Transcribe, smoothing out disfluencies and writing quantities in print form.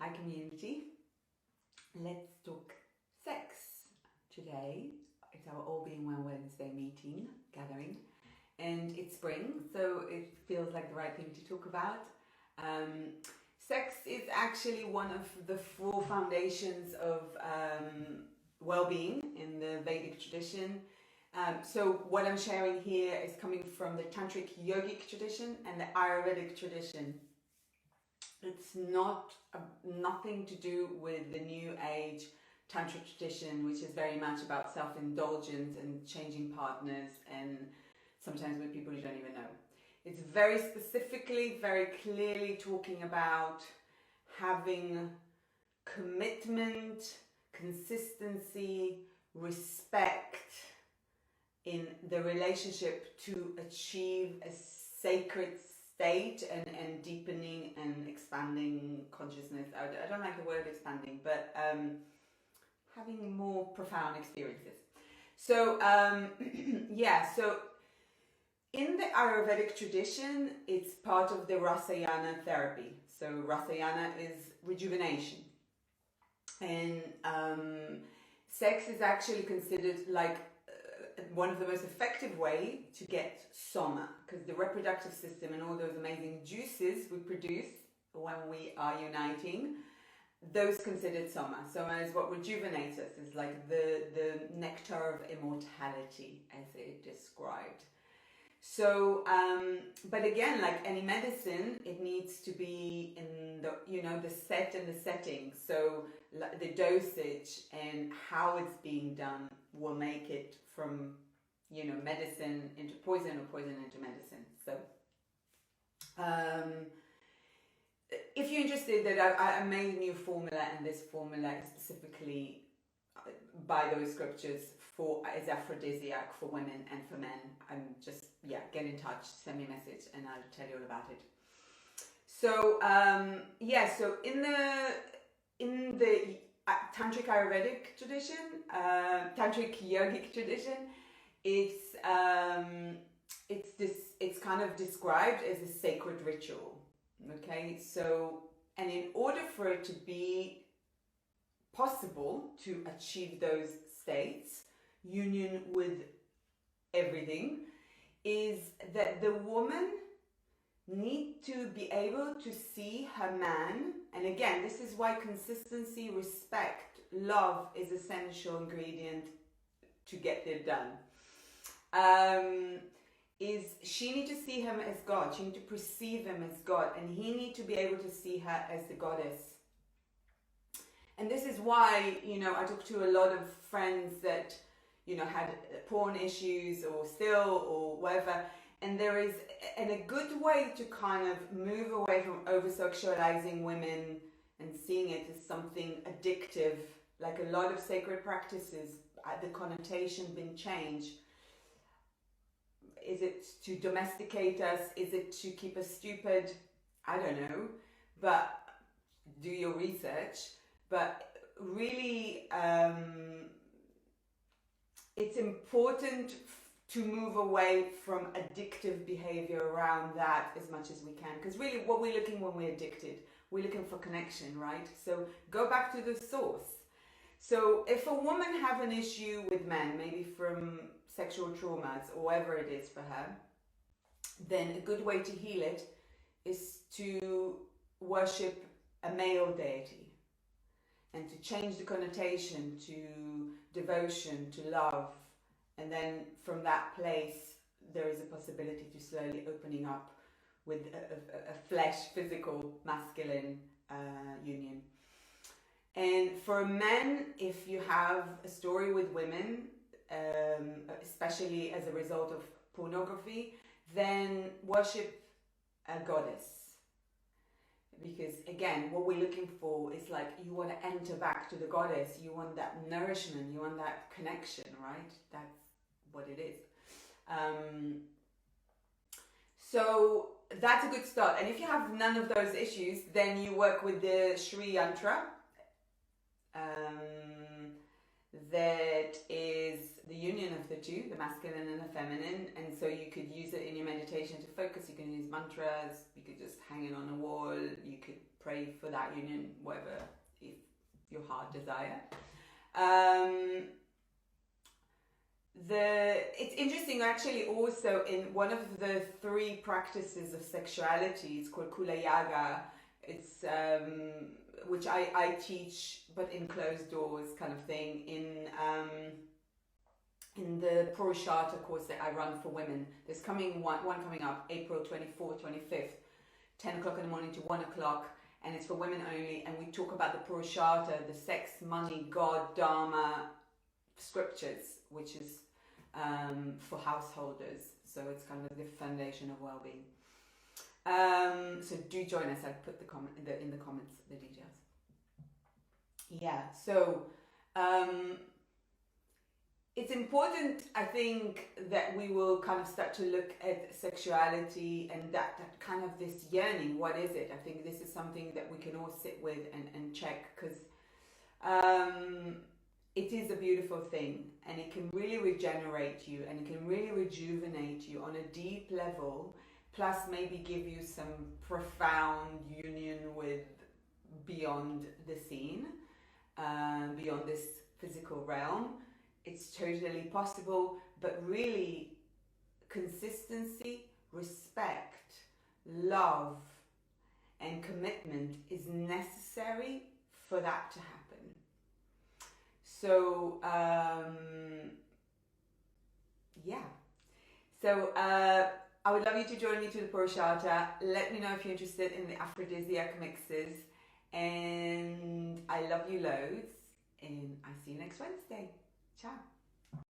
Hi community, let's talk sex today. It's our All Being Well Wednesday meeting, gathering, and it's spring, so it feels like the right thing to talk about. Sex is actually one of the four foundations of well-being in the Vedic tradition. So what I'm sharing here is coming from the Tantric Yogic tradition and the Ayurvedic tradition. It's nothing to do with the New Age Tantric tradition, which is very much about self-indulgence and changing partners, and sometimes with people you don't even know. It's very specifically, very clearly talking about having commitment, consistency, respect in the relationship to achieve a sacred state and deepening and expanding consciousness. I don't like the word expanding, but having more profound experiences. So so in the Ayurvedic tradition, it's part of the Rasayana therapy. So Rasayana is rejuvenation, and sex is actually considered like one of the most effective way to get soma, because the reproductive system and all those amazing juices we produce when we are uniting, those considered soma. Soma is what rejuvenates us, is like the nectar of immortality, as it described. So, but again, like any medicine, it needs to be in the set and the setting. So the dosage and how it's being done will make it from, medicine into poison or poison into medicine. So, if you're interested, that I made a new formula, and this formula is specifically by those scriptures is aphrodisiac for women and for men. I'm just, get in touch, send me a message, and I'll tell you all about it. So, so in the Tantric Ayurvedic tradition, Tantric Yogic tradition, it's kind of described as a sacred ritual. Okay, so, and in order for it to be possible to achieve those states, union with everything, is that the woman need to be able to see her man, and again, this is why consistency, respect, love is essential ingredient to get it done. Is she need to see him as God, she need to perceive him as God, and he need to be able to see her as the goddess. And this is why, I talk to a lot of friends that, had porn issues or still or whatever. And there is a good way to kind of move away from over-sexualizing women and seeing it as something addictive, like a lot of sacred practices, the connotation been changed. Is it to domesticate us? Is it to keep us stupid? I don't know, but do your research. But really, it's important to move away from addictive behavior around that as much as we can. Because really what we're looking when we're addicted, we're looking for connection, right? So go back to the source. So if a woman have an issue with men, maybe from sexual traumas or whatever it is for her, then a good way to heal it is to worship a male deity, and to change the connotation to devotion, to love. And then from that place, there is a possibility to slowly opening up with a flesh, physical, masculine union. And for men, if you have a story with women, especially as a result of pornography, then worship a goddess. Because again, what we're looking for is like, you want to enter back to the goddess, you want that nourishment, you want that connection, right? That's what it is. So that's a good start. And if you have none of those issues, then you work with the Sri Yantra. that is the union of the two, the masculine and the feminine, and so you could use it in your meditation to focus. You can use mantras, you could just hang it on a wall, you could pray for that union, whatever if your heart desire. It's interesting actually also in one of the 3 practices of sexuality, it's called Kula Yaga, it's which I teach but in closed doors kind of thing in the Purushartha course that I run for women. There's one coming up April 24th, 25th, 10 o'clock in the morning to 1 o'clock, and it's for women only, and we talk about the Purushartha, the sex, money, God, Dharma scriptures, which is for householders, so it's kind of the foundation of well-being. So do join us. I put in the comments the details. Yeah, so it's important, I think, that we will kind of start to look at sexuality and that kind of this yearning. What is it? I think this is something that we can all sit with and check, because it is a beautiful thing, and it can really regenerate you, and it can really rejuvenate you on a deep level, plus maybe give you some profound union with beyond the scene, beyond this physical realm. It's totally possible, but really consistency, respect, love, and commitment is necessary for that to happen. So, yeah. So, I would love you to join me to the Purushartha. Let me know if you're interested in the aphrodisiac mixes. And I love you loads. And I see you next Wednesday. Ciao.